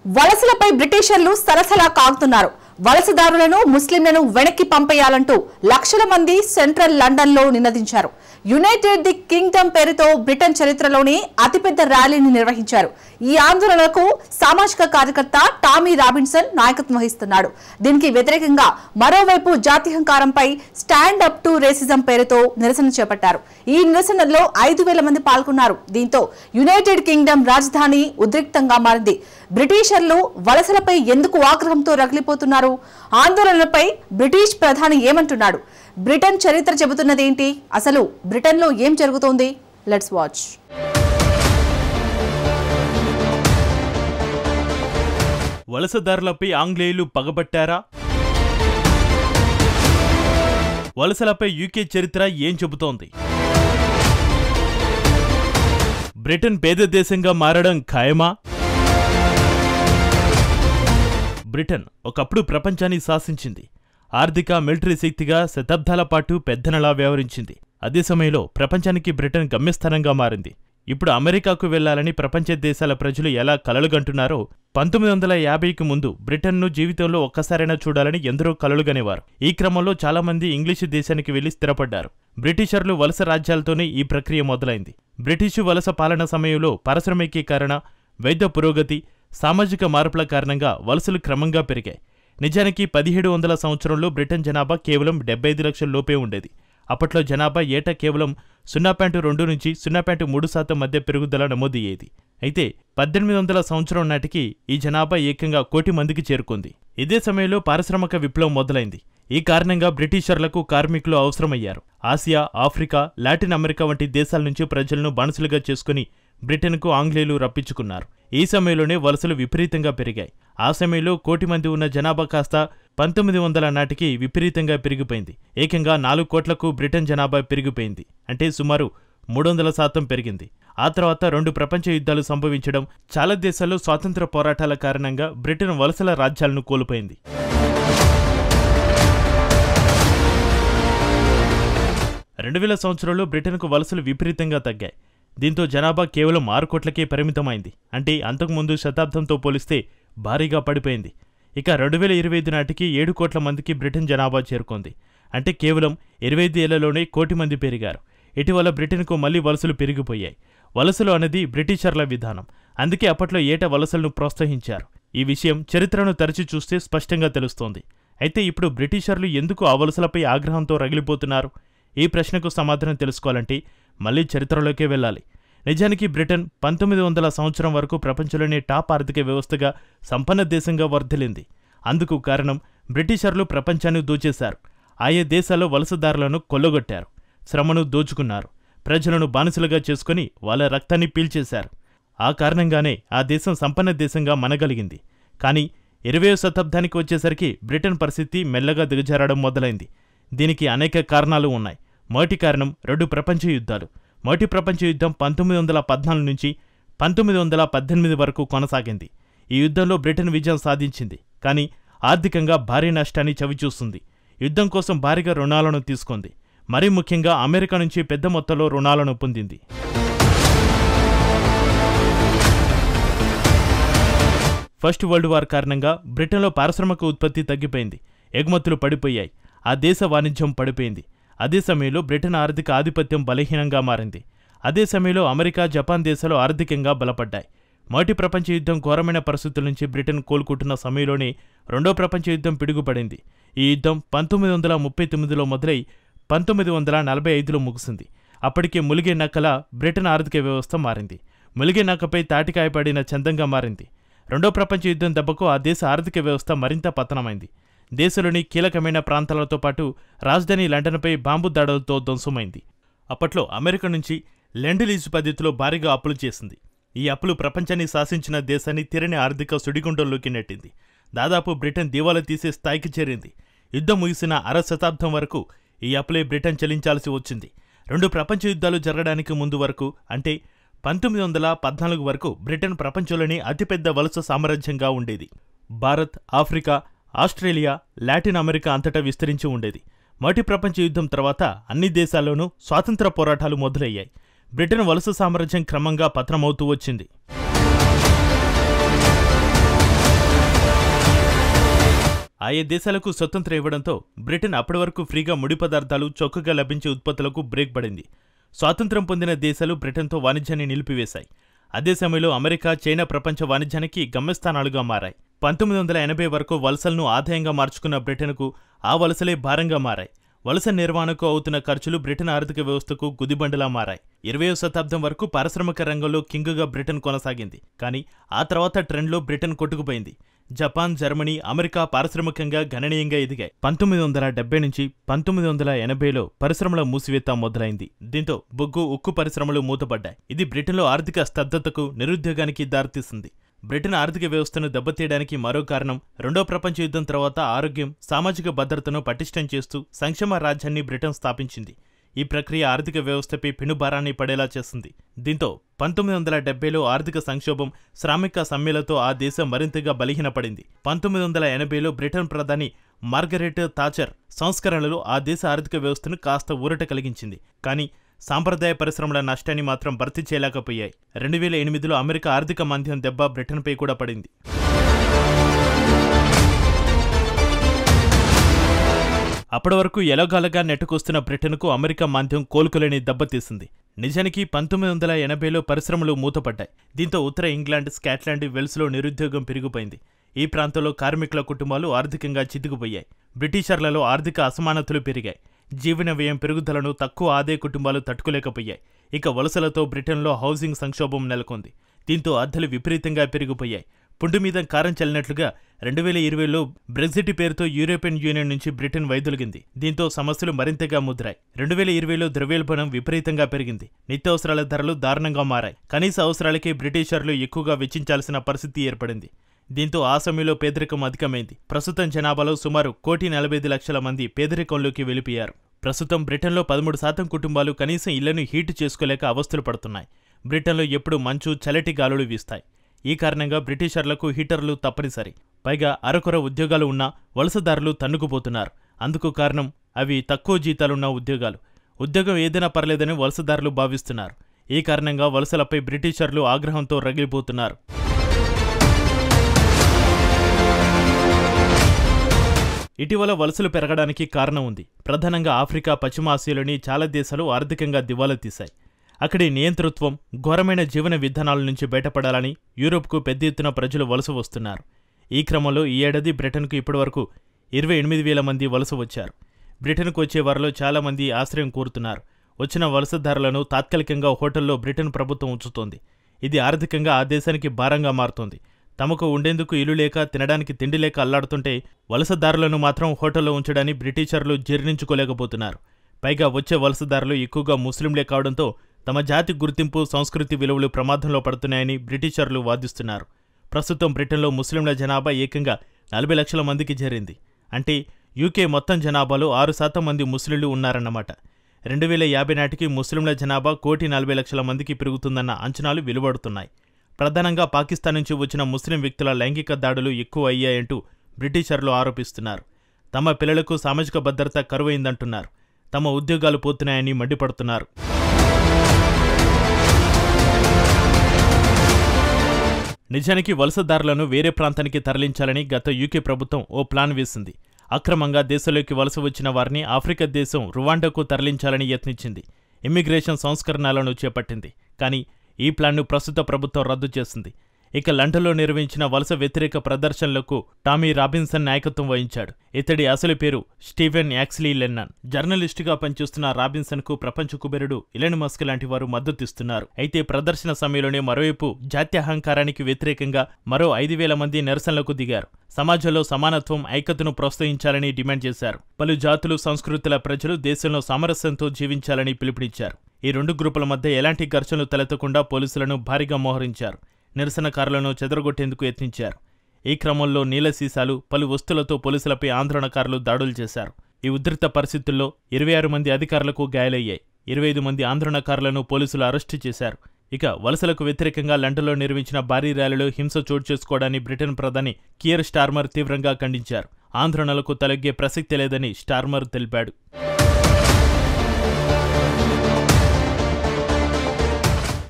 వలసలపై బ్రిటిషర్లు సలసలా కాగుతున్నారు. వలసదారులను ముస్లింలను వెనక్కి పంపేయాలంటూ లక్షల మంది సెంట్రల్ లండన్ లో నినదించారు. యునైటెడ్ ది కింగ్డమ్ పేరుతో బ్రిటన్ చరిత్రలోని అతిపెద్ద ర్యాలీని నిర్వహించారు. ఈ ఆందోళనకు సామాజిక కార్యకర్త టామీ రాబిన్సన్ నాయకత్వం వహిస్తున్నాడు. దీనికి వ్యతిరేకంగా మరోవైపు జాతీయంకారంపై స్టాండ్ అప్ టు రేసిజం పేరుతో నిరసన చేపట్టారు. ఈ నిరసనలో 5,000 మంది పాల్గొన్నారు. దీంతో యునైటెడ్ కింగ్డమ్ రాజధాని ఉద్రిక్తంగా మారింది. బ్రిటిషర్లు వలసలపై ఎందుకు ఆగ్రహంతో రగిలిపోతున్నారు? ఆందోళనపై బ్రిటిష్ ప్రధాని ఏమంటున్నాడు? బ్రిటన్ చరిత్ర చెబుతున్నదేంటి? అసలు బ్రిటన్లో ఏం జరుగుతోంది? Let's watch. వలసదారులపై ఆంగ్లేయులు పగబట్టారా? వలసలపై యూకే చరిత్ర ఏం చెబుతోంది? బ్రిటన్ పేద దేశంగా మారడం ఖాయమా? బ్రిటన్ ఒకప్పుడు ప్రపంచాన్ని శాసించింది. ఆర్థిక మిలిటరీ శక్తిగా శతాబ్దాల పాటు పెద్దనలా వ్యవహరించింది. అదే సమయంలో ప్రపంచానికి బ్రిటన్ గమ్యస్థానంగా మారింది. ఇప్పుడు అమెరికాకు వెళ్లాలని ప్రపంచ దేశాల ప్రజలు ఎలా కలలుగంటున్నారో 1950కి ముందు బ్రిటన్ను జీవితంలో ఒక్కసారైనా చూడాలని ఎందరో కలలుగనేవారు. ఈ క్రమంలో చాలామంది ఇంగ్లీషు దేశానికి వెళ్లి స్థిరపడ్డారు. బ్రిటిషర్లు వలస రాజ్యాలతోనే ఈ ప్రక్రియ మొదలైంది. బ్రిటిషు వలస పాలన సమయంలో పారిశ్రామికీకరణ, వైద్య పురోగతి, సామాజిక మార్పుల కారణంగా వలసలు క్రమంగా పెరిగాయి. నిజానికి 1700 సంవత్సరంలో బ్రిటన్ జనాభా కేవలం 75 లక్షల లోపే ఉండేది. అప్పట్లో జనాభా ఏటా కేవలం 0.2 నుంచి 0.3% మధ్య పెరుగుదల నమోదయ్యేది. అయితే 1800 సంవత్సరం నాటికి ఈ జనాభా ఏకంగా 1 కోటి మందికి చేరుకుంది. ఇదే సమయంలో పారిశ్రామిక విప్లవం మొదలైంది. ఈ కారణంగా బ్రిటిషర్లకు కార్మికులు అవసరమయ్యారు. ఆసియా, ఆఫ్రికా, లాటిన్ అమెరికా వంటి దేశాల నుంచి ప్రజలను బానిసలుగా చేసుకుని బ్రిటన్కు ఆంగ్లేయులు రప్పించుకున్నారు. ఈ సమయంలోనే వలసలు విపరీతంగా పెరిగాయి. ఆ సమయంలో 1 కోటి మంది ఉన్న జనాభా కాస్త 1900 నాటికి విపరీతంగా పెరిగిపోయింది. ఏకంగా 4 కోట్లకు బ్రిటన్ జనాభా పెరిగిపోయింది. అంటే సుమారు 300% పెరిగింది. ఆ తర్వాత 2 ప్రపంచ యుద్ధాలు సంభవించడం, చాలా దేశాల్లో స్వాతంత్ర పోరాటాల కారణంగా బ్రిటన్ వలసల రాజ్యాలను కోల్పోయింది. 2000 సంవత్సరంలో బ్రిటన్కు వలసలు విపరీతంగా తగ్గాయి. దీంతో జనాభా కేవలం 6 కోట్లకే పరిమితమైంది. అంటే అంతకుముందు శతాబ్దంతో పోలిస్తే భారీగా పడిపోయింది. ఇక 2025 నాటికి 7 కోట్ల మందికి బ్రిటన్ జనాభా చేరుకుంది. అంటే కేవలం 25 ఏళ్లలోనే 1 కోటి మంది పెరిగారు. ఇటీవల బ్రిటన్కు మళ్లీ వలసలు పెరిగిపోయాయి. వలసలు అనేది బ్రిటిషర్ల విధానం. అందుకే అప్పట్లో ఏటా వలసలను ప్రోత్సహించారు. ఈ విషయం చరిత్రను తరచి చూస్తే స్పష్టంగా తెలుస్తోంది. అయితే ఇప్పుడు బ్రిటిషర్లు ఎందుకు ఆ వలసలపై ఆగ్రహంతో రగిలిపోతున్నారు? ఈ ప్రశ్నకు సమాధానం తెలుసుకోవాలంటే మళ్లీ చరిత్రలోకే వెళ్ళాలి. నిజానికి బ్రిటన్ 1900 సంవత్సరం వరకు ప్రపంచంలోనే టాప్ ఆర్థిక వ్యవస్థగా, సంపన్న దేశంగా వర్ధిల్లింది. అందుకు కారణం బ్రిటిషర్లు ప్రపంచాన్ని దోచేశారు. ఆయా దేశాల్లో వలసదారులను కొల్లగొట్టారు, శ్రమను దోచుకున్నారు, ప్రజలను బానిసలుగా చేసుకుని వాళ్ళ రక్తాన్ని పీల్చేశారు. ఆ కారణంగానే ఆ దేశం సంపన్న దేశంగా మనగలిగింది. కానీ 20వ శతాబ్దానికి వచ్చేసరికి బ్రిటన్ పరిస్థితి మెల్లగా దిగజారడం మొదలైంది. దీనికి అనేక కారణాలు ఉన్నాయి. మొదటి కారణం 2 ప్రపంచ యుద్ధాలు. మొదటి ప్రపంచ యుద్ధం 1914 నుంచి 1918 వరకు కొనసాగింది. ఈ యుద్ధంలో బ్రిటన్ విజయం సాధించింది. కానీ ఆర్థికంగా భారీ నష్టాన్ని చవిచూస్తుంది. యుద్ధం కోసం భారీగా రుణాలను తీసుకుంది. మరీ ముఖ్యంగా అమెరికా నుంచి పెద్ద మొత్తంలో రుణాలను పొందింది. ఫస్ట్ వరల్డ్ వార్ కారణంగా బ్రిటన్లో పారిశ్రామిక ఉత్పత్తి తగ్గిపోయింది. ఎగుమతులు పడిపోయాయి. ఆ దేశ వాణిజ్యం పడిపోయింది. అదే సమయంలో బ్రిటన్ ఆర్థిక ఆధిపత్యం బలహీనంగా మారింది. అదే సమయంలో అమెరికా, జపాన్ దేశాలు ఆర్థికంగా బలపడ్డాయి. మొదటి ప్రపంచ యుద్ధం ఘోరమైన పరిస్థితుల నుంచి బ్రిటన్ కోలుకుంటున్న సమయంలోనే 2వ ప్రపంచ యుద్ధం పిడుగుపడింది. ఈ యుద్ధం 1939లో మొదలై 1945లో ముగిసింది. అప్పటికే ములిగే నక్కలా బ్రిటన్ ఆర్థిక వ్యవస్థ మారింది. ములిగే నక్కపై తాటికాయపడిన చందంగా మారింది. 2వ ప్రపంచ యుద్ధం దెబ్బకు ఆ దేశ ఆర్థిక వ్యవస్థ మరింత పతనమైంది. దేశంలోని కీలకమైన ప్రాంతాలతో పాటు రాజధాని లండన్పై బాంబు దాడులతో ధ్వంసమైంది. అప్పట్లో అమెరికా నుంచి లెండ్ లీజ్ పద్ధతిలో భారీగా అప్పులు చేసింది. ఈ అప్పులు ప్రపంచాన్ని శాసించిన దేశాన్ని తీరని ఆర్థిక సుడిగుండంలోకి నెట్టింది. దాదాపు బ్రిటన్ దివాలా తీసే స్థాయికి చేరింది. యుద్ధం ముగిసిన 1/2 శతాబ్దం వరకు ఈ అప్పులే బ్రిటన్ చెల్లించాల్సి వచ్చింది. 2 ప్రపంచ యుద్ధాలు జరగడానికి ముందు వరకు, అంటే 1914 వరకు బ్రిటన్ ప్రపంచంలోనే అతిపెద్ద వలస సామ్రాజ్యంగా ఉండేది. Bharat, Africa, Australia, Latin America అంతటా విస్తరించి ఉండేది. మొదటి ప్రపంచ యుద్ధం తర్వాత అన్ని దేశాల్లోనూ స్వాతంత్ర పోరాటాలు మొదలయ్యాయి. బ్రిటన్ వలస సామ్రాజ్యం క్రమంగా పతనమవుతూ వచ్చింది. ఆయా దేశాలకు స్వతంత్రం ఇవ్వడంతో బ్రిటన్ అప్పటి వరకు ఫ్రీగా ముడి పదార్థాలు చౌకగా లభించే ఉత్పత్తులకు బ్రేక్ పడింది. స్వాతంత్ర్యం పొందిన దేశాలు బ్రిటన్తో వాణిజ్యాన్ని నిలిపివేశాయి. అదే సమయంలో అమెరికా, చైనా ప్రపంచ వాణిజ్యానికి గమ్యస్థానాలుగా మారాయి. 1980 వరకు వలసలను ఆదాయంగా మార్చుకున్న బ్రిటన్కు ఆ వలసలే భారంగా మారాయి. వలస నిర్వహణకు అవుతున్న ఖర్చులు బ్రిటన్ ఆర్థిక వ్యవస్థకు గుదిబండలా మారాయి. 20వ శతాబ్దం వరకు పారిశ్రామిక రంగంలో కింగ్గా బ్రిటన్ కొనసాగింది. కానీ ఆ తర్వాత ట్రెండ్లో బ్రిటన్ కొట్టుకుపోయింది. జపాన్, జర్మనీ, అమెరికా పారిశ్రామికంగా గణనీయంగా ఎదిగాయి. 1970 నుంచి 1980లో పరిశ్రమల మూసివేత మొదలైంది. దీంతో బొగ్గు, ఉక్కు పరిశ్రమలు మూతపడ్డాయి. ఇది బ్రిటన్లో ఆర్థిక స్తబ్దతకు, నిరుద్యోగానికి దారితీసింది. బ్రిటన్ ఆర్థిక వ్యవస్థను దెబ్బతీయడానికి మరో కారణం రెండో ప్రపంచ యుద్ధం తర్వాత ఆరోగ్యం, సామాజిక భద్రతను పటిష్టం చేస్తూ సంక్షేమ రాజ్యాన్ని బ్రిటన్ స్థాపించింది. ఈ ప్రక్రియ ఆర్థిక వ్యవస్థపై పెనుభారాన్ని పడేలా చేసింది. దీంతో 1970లో ఆర్థిక సంక్షోభం, శ్రామిక సమ్మెలతో ఆ దేశం మరింతగా బలహీనపడింది. 1980లో బ్రిటన్ ప్రధాని మార్గరెట్ థాచర్ సంస్కరణలు ఆ దేశ ఆర్థిక వ్యవస్థను కాస్త ఊరట కలిగించింది. కానీ సాంప్రదాయ పరిశ్రమల నష్టాన్ని మాత్రం భర్తీ చేయలేకపోయాయి. 2008లో అమెరికా ఆర్థిక మాంద్యం దెబ్బ బ్రిటన్పై కూడా పడింది. అప్పటి వరకు ఎలాగాలగా నెట్టుకొస్తున్న బ్రిటన్కు అమెరికా మాంద్యం కోలుకోలేని దెబ్బతీసింది. నిజానికి 1980లో పరిశ్రమలు మూతపడ్డాయి. దీంతో ఉత్తర ఇంగ్లాండ్, స్కాట్లాండ్, వెల్స్లో నిరుద్యోగం పెరిగిపోయింది. ఈ ప్రాంతంలో కార్మికుల కుటుంబాలు ఆర్థికంగా చితికిపోయాయి. బ్రిటిషర్లలో ఆర్థిక అసమానతలు పెరిగాయి. జీవన వ్యయం పెరుగుదలను తక్కువ ఆదాయ కుటుంబాలు తట్టుకోలేకపోయాయి. ఇక వలసలతో బ్రిటన్లో హౌసింగ్ సంక్షోభం నెలకొంది. దీంతో అద్దెలు విపరీతంగా పెరిగిపోయాయి. పుండు మీద కారం చల్లినట్లుగా 2020లో బ్రెగ్జిట్ పేరుతో యూరోపియన్ యూనియన్ నుంచి బ్రిటన్ వైదొలిగింది. దీంతో సమస్యలు మరింతగా ముదిరాయి. 2020లో ద్రవ్యోల్బణం విపరీతంగా పెరిగింది. నిత్యావసరాల ధరలు దారుణంగా మారాయి. కనీస అవసరాలకే బ్రిటిషర్లు ఎక్కువగా వెచ్చించాల్సిన పరిస్థితి ఏర్పడింది. దీంతో ఆ సమయంలో పేదరికం అధికమైంది. ప్రస్తుతం జనాభాలో సుమారు 1,45,00,000 మంది పేదరికంలోకి వెళ్లిపోయారు. ప్రస్తుతం బ్రిటన్లో 13% కుటుంబాలు కనీసం ఇళ్లను హీటు చేసుకోలేక అవస్థలు పడుతున్నాయి. బ్రిటన్లో ఎప్పుడు మంచు, చల్లటి గాలులు వీస్తాయి. ఈ కారణంగా బ్రిటిషర్లకు హీటర్లు తప్పనిసరి. పైగా అరకొర ఉద్యోగాలు ఉన్నా వలసదారులు తన్నుకుపోతున్నారు. అందుకు కారణం అవి తక్కువ జీతాలున్న ఉద్యోగాలు. ఉద్యోగం ఏదైనా పర్లేదని వలసదారులు భావిస్తున్నారు. ఈ కారణంగా వలసలపై బ్రిటిషర్లు ఆగ్రహంతో రగిలిపోతున్నారు. ఇటీవల వలసలు పెరగడానికి కారణం ఉంది. ప్రధానంగా ఆఫ్రికా, పశ్చిమ ఆసియాలోని చాలా దేశాలు ఆర్థికంగా దివాలా తీశాయి. అక్కడి నియంతృత్వం, ఘోరమైన జీవన విధానాల నుంచి బయటపడాలని యూరోప్కు పెద్ద ఎత్తున ప్రజలు వలస వస్తున్నారు. ఈ క్రమంలో ఈ ఏడాది బ్రిటన్కు ఇప్పటివరకు 28,000 మంది వలస వచ్చారు. బ్రిటన్కు వచ్చే వారిలో చాలామంది ఆశ్రయం కోరుతున్నారు. వచ్చిన వలసదారులను తాత్కాలికంగా హోటల్లో బ్రిటన్ ప్రభుత్వం ఉంచుతోంది. ఇది ఆర్థికంగా ఆ దేశానికి భారంగా మారుతోంది. తమకు ఉండేందుకు ఇల్లు లేక, తినడానికి తిండి లేక అల్లాడుతుంటే వలసదారులను మాత్రం హోటల్లో ఉంచడాన్ని బ్రిటిషర్లు జీర్ణించుకోలేకపోతున్నారు. పైగా వచ్చే వలసదారులు ఎక్కువగా ముస్లింలే కావడంతో తమ జాతి గుర్తింపు, సంస్కృతి విలువలు ప్రమాదంలో పడుతున్నాయని బ్రిటిషర్లు వాదిస్తున్నారు. ప్రస్తుతం బ్రిటన్లో ముస్లింల జనాభా ఏకంగా 40 లక్షల మందికి చేరింది. అంటే యూకే మొత్తం జనాభాలో 6% మంది ముస్లింలు ఉన్నారన్నమాట. 2050 నాటికి ముస్లింల జనాభా 1,40,00,000 మందికి పెరుగుతుందన్న అంచనాలు వెలువడుతున్నాయి. ప్రధానంగా పాకిస్తాన్ నుంచి వచ్చిన ముస్లిం వ్యక్తుల లైంగిక దాడులు ఎక్కువ అయ్యాయంటూ బ్రిటిషర్లు ఆరోపిస్తున్నారు. తమ పిల్లలకు సామాజిక భద్రత కరువైందంటున్నారు. తమ ఉద్యోగాలు పోతున్నాయని మండిపడుతున్నారు. నిజానికి వలసదారులను వేరే ప్రాంతానికి తరలించాలని గత యూకే ప్రభుత్వం ఓ ప్లాన్ వేసింది. అక్రమంగా దేశంలోకి వలస వచ్చిన వారిని ఆఫ్రికా దేశం రువాండాకు తరలించాలని యత్నించింది. ఇమ్మిగ్రేషన్ సంస్కరణలను చేపట్టింది. కానీ ఈ ప్లాన్ను ప్రస్తుత ప్రభుత్వం రద్దు చేసింది. ఇక లండన్లో నిర్వహించిన వలస వ్యతిరేక ప్రదర్శనలకు టామీ రాబిన్సన్ నాయకత్వం వహించాడు. ఇతడి అసలు పేరు స్టీవెన్ యాక్స్లీ లెన్నన్. జర్నలిస్టుగా పనిచేస్తున్న రాబిన్సన్కు ప్రపంచ కుబేరుడు ఎలన్ మస్క్ లాంటి వారు మద్దతిస్తున్నారు. అయితే ప్రదర్శన సమయంలోనే మరోవైపు జాత్యహంకారానికి వ్యతిరేకంగా మరో 5,000 మంది నిరసనలకు దిగారు. సమాజంలో సమానత్వం, ఐక్యతను ప్రోత్సహించాలని డిమాండ్ చేశారు. పలు జాతులు, సంస్కృతుల ప్రజలు దేశంలో సామరస్యంతో జీవించాలని పిలుపునిచ్చారు. ఈ రెండు గ్రూపుల మధ్య ఎలాంటి ఘర్షణలు తలెత్తకుండా పోలీసులను భారీగా మోహరించారు. నిరసనకారులను చెదరగొట్టేందుకు యత్నించారు. ఈ క్రమంలో నీళ్ల సీసాలు, పలు వస్తువులతో పోలీసులపై ఆందోళనకారులు దాడులు చేశారు. ఈ ఉద్రిక్త పరిస్థితుల్లో 26 మంది అధికారులకు గాయాలయ్యాయి. 25 మంది ఆందోళనకారులను పోలీసులు అరెస్టు చేశారు. ఇక వలసలకు వ్యతిరేకంగా లండన్లో నిర్వహించిన భారీ ర్యాలీలో హింస చోటు చేసుకోవడాన్ని బ్రిటన్ ప్రధాని కీర్ స్టార్మర్ తీవ్రంగా ఖండించారు. ఆందోళనలకు తలెగ్గే ప్రసక్తి లేదని స్టార్మర్ తెలిపాడు.